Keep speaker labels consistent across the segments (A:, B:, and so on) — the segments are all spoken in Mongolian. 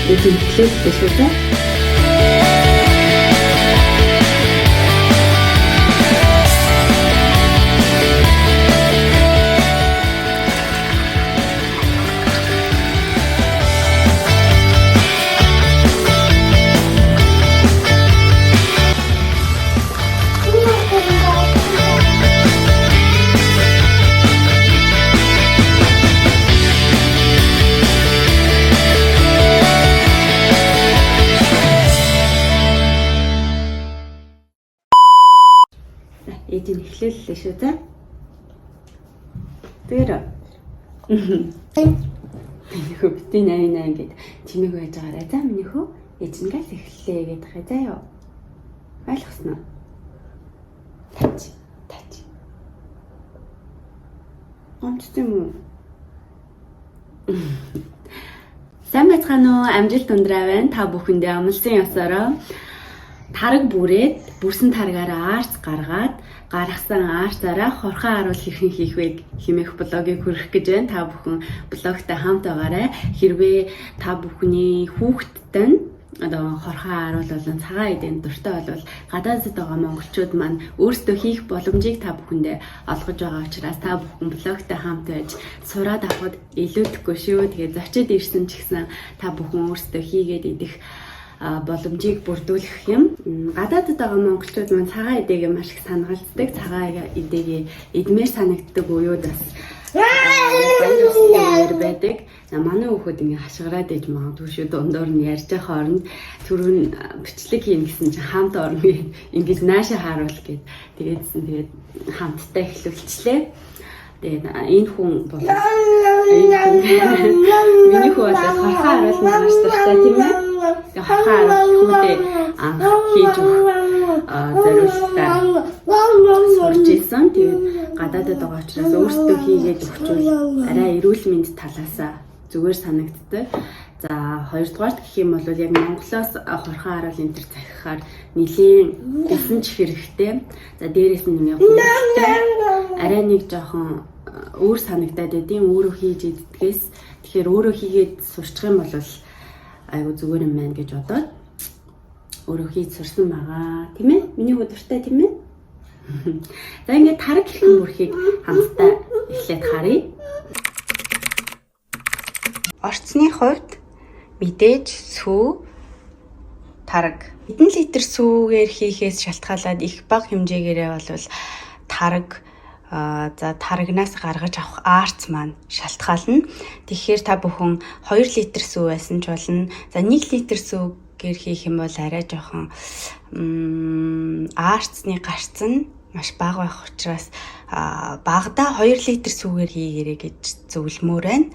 A: Эзэмтлээ шүү дээ. Эдийн эхлэллээ шүү дээ. Тэр минийхөө битэн 88 гэд чимээг байж байгаарай. За минийхөө эзэнгээс эхэллээ гэдэг хаа заа ёо. Ойлгосноо? Тач. Онцтой юм уу? Сайн байцгаана уу? Амжилт ундраа байна. Та бүхэндээ амлсан ёсороо тараг бүрээд бүрсэн таргаараа аарц гаргаад гаргасан аарцаараа хорхон харуул хэрхэн хийх вэ хэмээх блогийг хүргэх гэж байна. Та бүхэн блогтой хамт байгаарай. Хэрвээ та бүхний хүүхэдтэй нь одоо хорхон харуул болон цагаан эдийн дуртай бол гадаадд байгаа монголчууд маань өөрсдөө хийх боломжийг та бүхэндээ олгож байгаа учраас та бүхэн блогтой хамт байж сураад авахд илүүдэхгүй шүү. Тэгээд зочид ирсэн ч гэсэн та бүхэн өөрсдөө хийгээд идэх боломжийг бүрдүүлэх юм. Гадаадд байгаа монголчууд маань цагаан эдэгээ маш их санагалцдаг. Цагаан эдэгээ идмээр санагддаг үеуд бас баяр байдаг. Манай хүүхэд ингээ хашгираад иж магадгүй шүү. Дундуур нь ярьж байгаа хооронд түрүүн бичлэг хийн гэсэн чинь хамт орно гэд ингэж наашаа хааруул гэд тэгээд хамтдаа эхлүүлчихлээ. Тэгээд энэ хүн бол миний хүү бол хорхон харуул маш дуртай тийм ээ. Хорхон хүүхдээ хийж зориултаа сурч ирсэн. Тэгээд гадаадд байгаа учраас өөрсдөө хийгээд өгчвөл арай эрүүл мэнд талаасаа зүгээр санагддаг. За хоёрдугаарт гэх юм бол яг Монголоос хорхон харуул энэ төр захихаар нэлийн эсэнч хэрэгтэй. За дээрээс нь нэг арай нэг жоохон өөр санагдаад байдیں۔ Өөрөө хийж иддгээс тэгэхээр өөрөө хийгээд сурчих юм бол айгу зүгээр юм байна гэж бодоод өөрөө хийж сурсан байгаа. Тийм ээ? Миний өдөртэй тийм ээ? За ингээд тараг хэрхэн бүрхийг хамтдаа эхлээд харъя. Орцны хувьд мэдээж сүү тараг. Хэдэн литр сүүгээр хийхээс шалтгаалаад их бага хэмжээгээрээ бол тараг за тарагнаас гаргаж авах аарц маань шалтгаална. Тэгэхээр та бүхэн 2 литр сүү байсан ч болно. За 1 литр сүүгээр хийх юм бол арай жоохон аарцны гарц нь маш бага байх учраас багадаа 2 литр сүүгээр хийгээрэй гэж зөвлөмөр байна.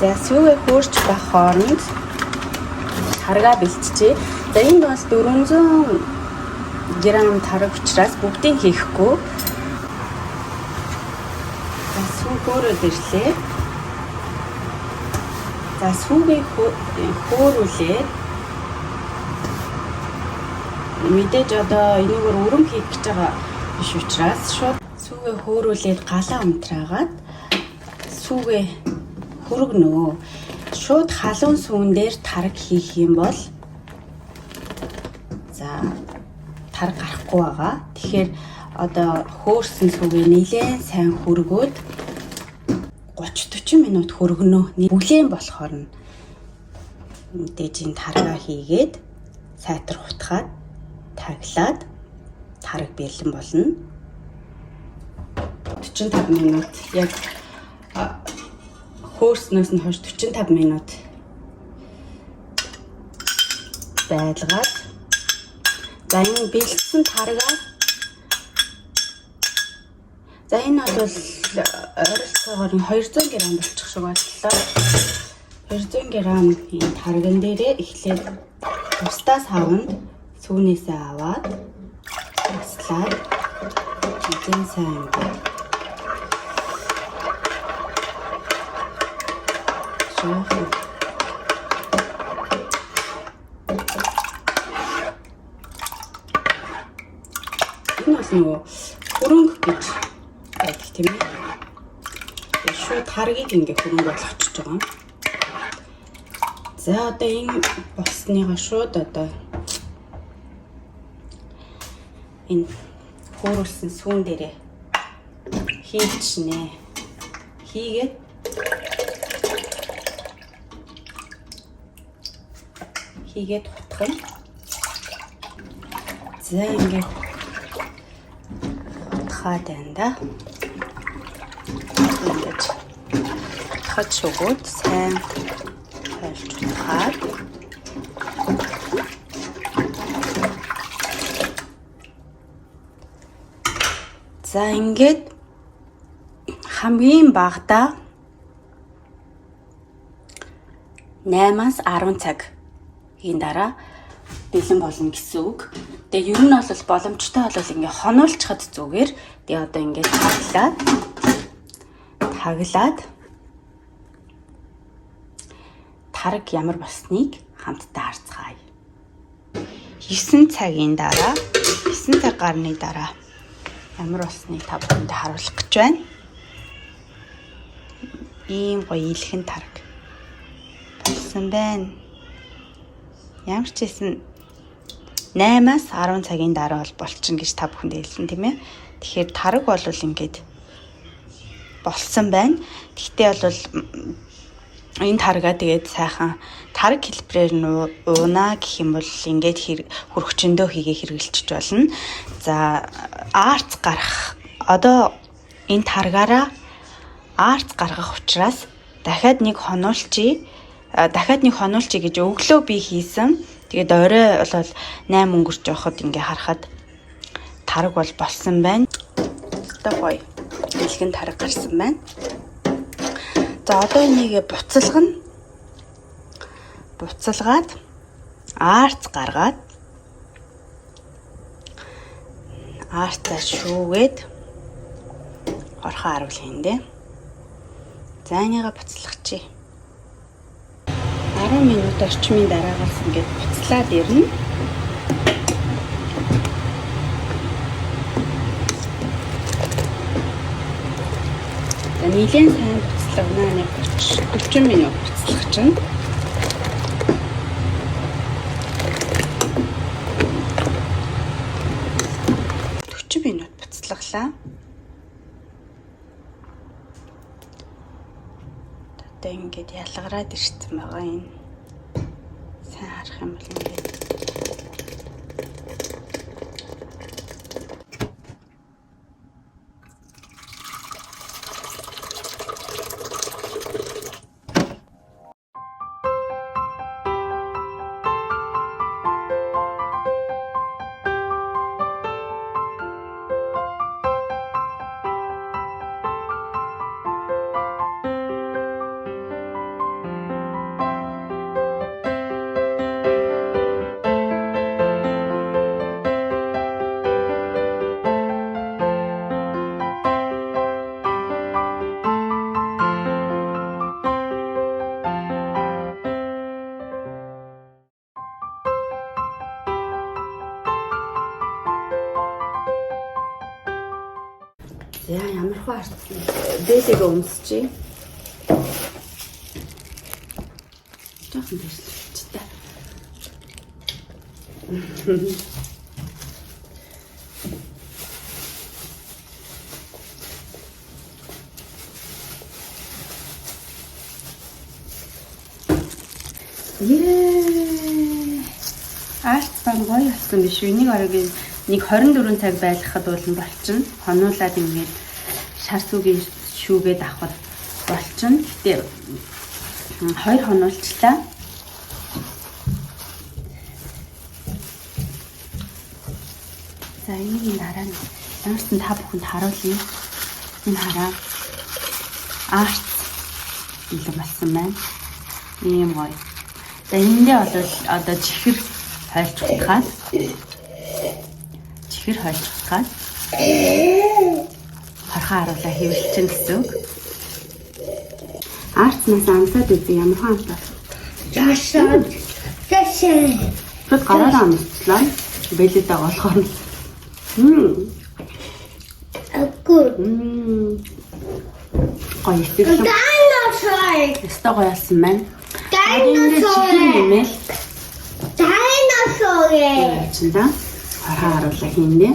A: За сүүгээ хөөрч байх хооронд таргаа бэлтжээ. За энд бас 400 грамм тараг учраас бүгдийг хийхгүй. За сүү хөөрөөд ирлээ. За сүүгээ хөөрүүлээд мэдээж одоо энийгээр өрөм хийх гэж байгаа биш учраас шууд сүүгээ хөөрүүлээд галаа унтраагаад сүүгээ хүргэнөө. Шууд халуун сүүн дээр тараг хийх юм бол за тараг гарахгүй байгаа. Тэгэхээр одоо хөөрсөн сүүгээ нэлээд сайн хүргөөд 30-40 минут хүргэнөө. Бүлээн болохоор нь мэдээж энэ таргаа хийгээд сайтар хутгаад таглаад тараг бэлэн болно. 45 минут яг хөөрснөөс нь хойш 45 минут байлгаад за энэ бэлдсэн таргаа за энэ бол ойролцоогоор 200 г болчих шиг боллоо. 200 г энэ тарган дээрээ эхлээд бусдаас хаванд сүүнээсээ аваад нэлээд сайн ингээд жоохон энэ бас нөгөө хөрөнгө гэж байдаг тийм ээ. Шууд харгийг ингээ хөрөнгө болгочихж байгаа. За одоо энэ болсныгаа шууд одоо энэ хөөрүүлсэн сүүн дээрээ хийчихнэ. Хийгээд утгана. За ингээд утгаад байна да. Ингээд утгад шугууд сайн хайлж утгаад за ингээд хамгийн багадаа 8-аас 10 цагийн дараа бэлэн болно гэсэн үг. Тэгээ ер нь бол боломжтой бол ингээ хонуулчихад зүгээр. Тэгээ одоо ингээ таглаад тараг ямар болсныг хамтдаа харцгаая. 9 цагийн дараа 9 цаг гарны дараа ямар болсныг та бүхэндээ харуулах гэж байна. Ийм гоё илхэн тараг болсон байна. Ямар ч хэсэн 8-аас 10 цагийн дараа бол болчихно гэж та бүхэнд хэлсэн тийм ээ. Тэгэхээр тараг бол ингээд болсон байна. Гэхдээ бол энэ таргаа тэгээд сайхан тараг хэлбэрээр уунаа гэх юм бол ингээд хөргөчөндөө хийгээ хэрэгжилчих болно. За арц гарах одоо энэ таргаараа арц гаргах учраас дахиад нэг хонуулчий гэж өглөө би хийсэн. Тэгээд орой бол 8 өнгөрч явахад ингээ харахад тараг бол болсон байна. Одоо гоё дэлгэн тараг гарсан байна. За одоо энийг буцалгаад арц гаргаад арцаа шүүгээд орхон харуул хийндэ. За энийгээ буцалгачих. 10 минут орчмын дараагаас ингээд буцлаад ирнэ. За нэлээд сайн буцлагнаа нэг 40 минут буцлах чинь. Минут буцлаглаа. Одоо ингээд ялгараад ирсэн байгаа юм. Сайн харах юм бол ингээд яа ямар хөө арцсан. Дээлээ өмсчээ. Жохон дэслэж та. Арцсан гоё болсон биш үү? Нэг орогийн нэг 24 цаг байлгахад болчихно. Хонуулаад ингээд шар сүгийн шүүгээд авахд болчихно. Гэтэ 2 хонуулчлаа. За энэний дараа нь ямар ч та бүхэнд харуулъя. Энэ хараа арц бэлэн болсон байна. Ийм гоё. За эндээ бол одоо чихэр хайлж утгаад Хорхоо харуулаа хэвлэлчин гэсэн үг. Арцнаас амсаад үзье ямар хаан та.
B: Жашаад. Жашаа.
A: Тэд гараараа амслаа. Бэлээд байгаа болохоор.
B: Аггүй.
A: Гоё ихтэй.
B: Dinosaur.
A: Өстой гоё болсон байна.
B: Dinosaur. Dinosaur.
A: Чиндаа хорхоо харуулаа хийнэ.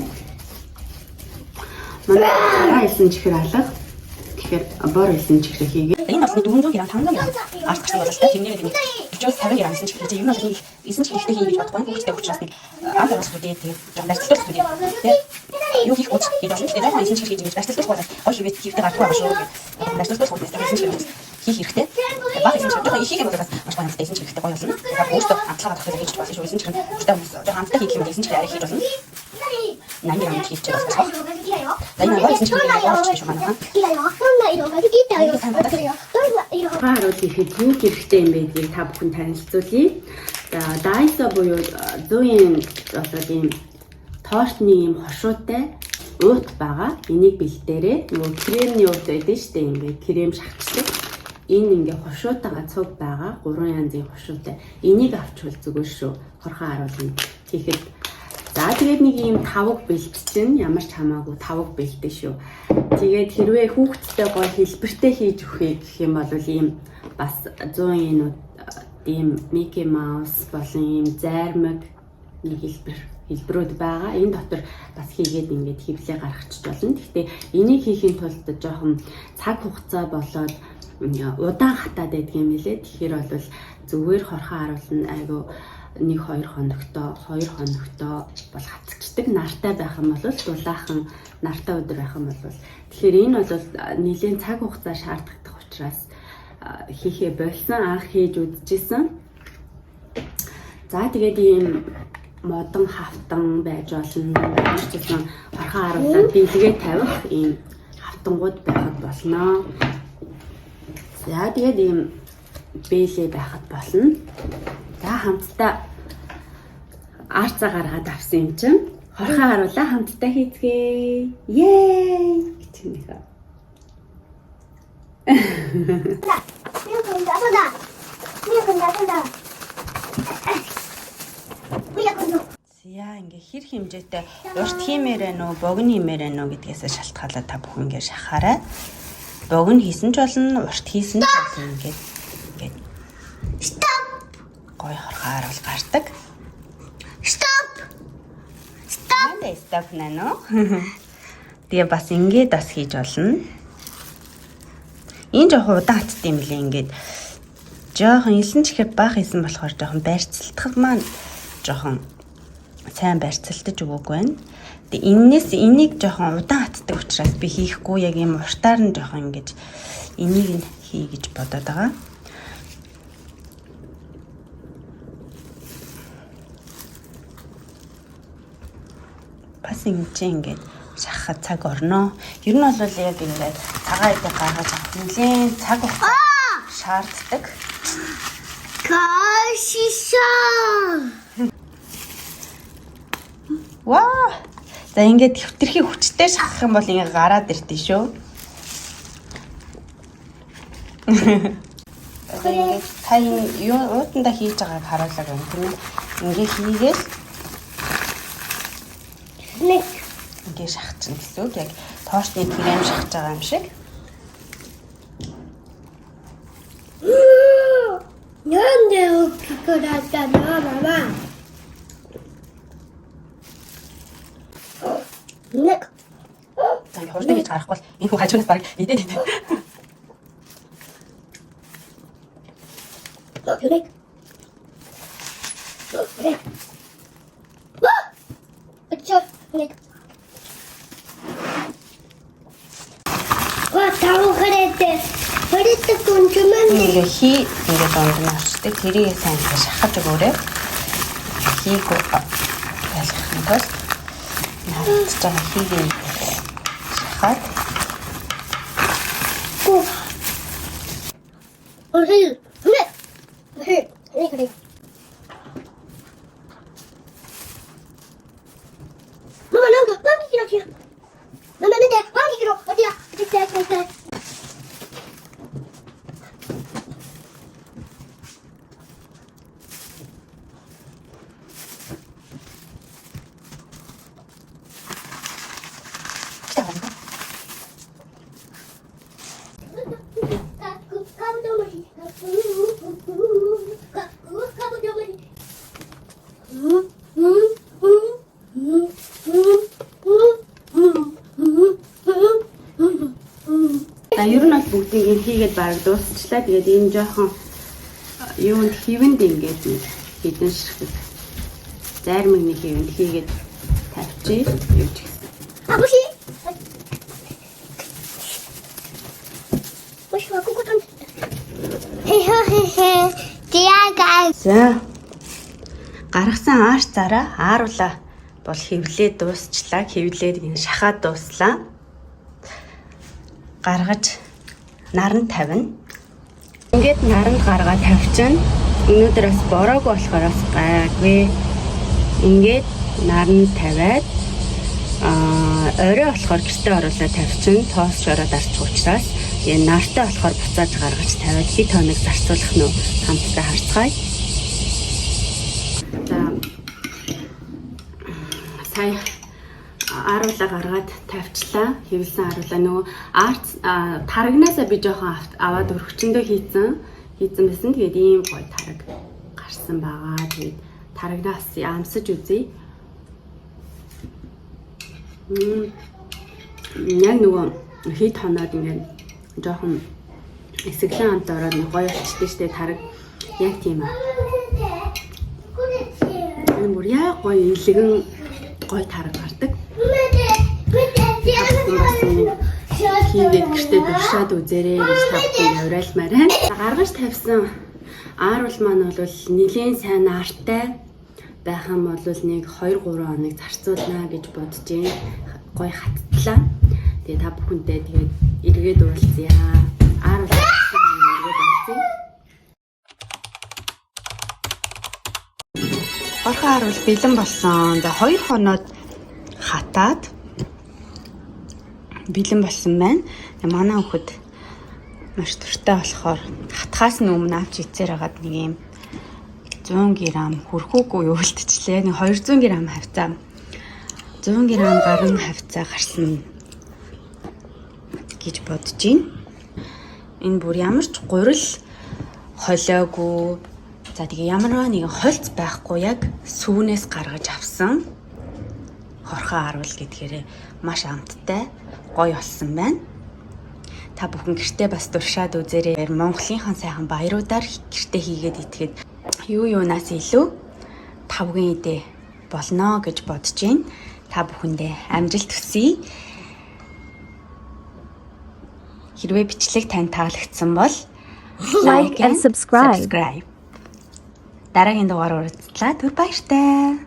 A: Манай хэлсэн чихэр алга. Тэгэхээр бор хэлсэн чихэр хийгээ.
C: Энэ бас 400 грамм 500 грамм арт гаштай болол та тэрнээ нэг 40-50 грамм гэсэн чихэр чинь ер нь бол эсэн чихэр ихтэй хийж бодохгүй хүүхдтэй учраас нэг амт бас үдээ тийм барьцлуулах үдээ тийм юу хийх гэж хийж байна. Тэгээд яг эсэн чихэр хийж ингэж барьцлуулах бол гой хийвэт хийвтэй гарахгүй байгаа шүү. Барьцлуулах хүмүүс эсэн чихэр хийх хэрэгтэй. Баг эсэн чихэр жоохон ихийг бол бас маш гоё эсэн чихэр ихтэй гоё болно. Тэгээд өөртөө амтлага тогтоож хийж болно шүү. Эсэн чихэр өөртөө хүмүүс жоохон амттай хийх юм эсэн чихэр арай хийж болно. 何が聞いちゃうか。今は一日にやってしまうな。
A: Харуул ихэд юу хэрэгтэй юм бэ гэдгийг та бүхэн танилцуулъя. За, Daiso буюу зүүн одоо ийм тоошны ийм хошуутай уут байгаа. Энийг бэлдээрээ нөгөө кремний уут байдаг шүү дээ. Ингээд крем шахацдаг. Энэ ингээ хошуутайгаа цуг байгаа. 3 янзын хошуутай. Энийг авчвал зүгээр шүү. Хорхоо харуулна. Тэгэхэд за тэгээд нэг ийм тавг бэлтчин ямар ч хамаагүй тавг бэлдэн шүү. Тэгээд хэрвээ хүүхдтэй гол хэлбэртэй хийж өгөхэй гэх юм бол ийм бас 100 yen ийм Mickey Mouse болон ийм зайрмаг нэг хэлбэрүүд байгаа. Энэ дотор бас хийгээд ингээд хэвлээ гаргачих болно. Гэхдээ энийг хийхийн тулд жоохон цаг хугацаа болоод удаан хатаад байдаг юм билээ. Тэгэхээр бол зүгээр хорхоо харуулна айгу 1-2 хоногтой бол хацчихдаг. Нартай байх юм бол дулаахан нартай өдөр байх юм бол тэгэхээр энэ бол нэлийн цаг хугацаа шаарддаг учраас хийхээ болсон. Анх хийж үзчихсэн. За тэгээд ийм модон хавтан байж болно. Өөрчлөлтөн хорхоо харуулаад дэлгээ тавих ийм хавтангууд байхад болно. За тэгээд ийм бэлээ байхад болно. За хамтдаа арцаа гаргаад авсан юм чинь хорхоо харуулаа хамтдаа хийцгээе. Yay! гэж нөхөө. За ингээ хэр хэмжээтэй урт хиймээрээ нөө богино хиймээрээ нөө гэдгээс шалтгаалаад та бүхэн ингээ шахаарай. Богино хийсэн ч болно, урт хийсэн ч болно ингээд гой хорхоо харуул гардаг. Stop нано. Тэгээ бас ингээд бас хийж болно. Энэ жоохон удаан хаттай юм лээ ингээд. Жоохон элсэн чихэр баах исэн болохоор жоохон байрцалдах маань жоохон сайн байрцалдаж өгөөгүй байна. Тэгээ энээс энийг жоохон удаан хатдаг учраас би хийхгүй яг юм уртаар нь жоохон ингэж энийг хий гэж бодоод байгаа. Бас ингээд шахах цаг орно. Ер нь бол яг ингээд цагаан идэ гаргаж авах нэлээд цаг хугацаа шаарддаг.
B: Кашиша.
A: Ваа! За ингээд хөвтөрхий хүчтэй шахах юм бол ингээд гараад ирдэ шүү. Тэгээд та юу уутанда хийж байгааг харуулаг юм тийм ээ. Ингээд хийгээл
B: Нэг
A: ингээд шахчихна гэсэн үг. Яг тоошны крем шахаж байгаа юм шиг.
B: Нянде уккурата мама. Нэг
A: За хурдан хийж гарахгүй бол энэ хүү хажуунаас баг идээд идэ.
B: нэг. Очоо нэг. Хөрөтөг үнчмэн
A: Ингээ хий ингээ донд авчдаг. Тэрийг сайн ингээ шахаж өгөөрэй. Хийг байлгах юм бол наац байгаа хийг шахаад
B: Ой. Нэг. Мама, намки kiraki.
A: бүгдийг хийгээд бараг дуусчлаа. Тэгээд энэ жоохон юунд хивэнд ингээд нэг хідэн ширхэг зармиг нэг хивэнд хийгээд тавьчих юу ч гэсэн.
B: 아버지. 뭐시 와 꾸꾸던. 헤헤헤헤. 디아가.
A: За. Гаргасан ааш цараа ааруулаа бол хевлээ дуусчлаа. Хевлээд ингэ шахаад дууслаа. Гаргаж наран тавина. Ингээд наранд гаргаад тавьчихна. Өнөөдөр бас бороогүй болохоор бас гайгүй. Ингээд наранд тавиад орой болохоор гэртээ оруулаад тавьчихна. Тоос шороо дарчих учраас энэ нартай болохоор буцааж гаргаж тавиад хэд хоног зарцуулах нь хамтдаа харцгаая. За сая ааруулаа гаргаад тавьчлаа. Хэвлсэн ааруулаа нөгөө арт тарагнаасаа би жоохон аваад өргөчөндөө хийсэн байсан. Тэгээд ийм гоё тараг гарсан байгаа. Тэгээд тарагнаас ямсаж үзье. Яг нөгөө хэд хоноод ингээд жоохон эсэглэн амт ороод нэг гоё болчихсон шүү дээ тараг. Яг тийм аа. Энэ бүр яг гоё илгэн гоё тараг гардаг. Хийгээд гэртээ дуршаад үзээрэй гэж тавьсан уриалмаар байна. Гаргаж тавьсан ааруул маань бол нэлээд сайн аартай байх юм бол нэг 2-3 хоног зарцуулнаа гэж бодож байна. Гоё хаттлаа. Тэгээ та бүхэнтэй тэгээд эргээд уулзъя. Ааруул тавьсан эргээд уулзъя. Орхон ааруул бэлэн болсон. За 2 хоноод хатаад бэлэн болсон байна. Манай хүүхэд маш туртай болохоор хатхаас нь өмнө авч ицээр хагаад нэг юм 100 г хүрхүүгүй өвөлтчлээ. Нэг 200 г хавцаа. 100 г гарын хавцаа гарсан гэж бодож байна. Энэ бүр ямар ч гурил холиогүй. За тэгээ ямарваа нэгэн хольц байхгүй яг сүүнээс гаргаж авсан. Хорхон ааруул гэдгээрээ маш амттай гоё болсон байна. Та бүхэн гэртээ бас дуршаад үзээрэй. Монголынхан сайхан баяруудаар гэртээ хийгээд итгэхэд юунаас илүү тавгийн идэ болно гэж бодож байна. Та бүхэндээ амжилт хүсье. Хэрвээ бичлэг тань таалагдсан бол
D: like and subscribe.
A: Дараагийн дугаараар уулзлаа. Түр баяртай.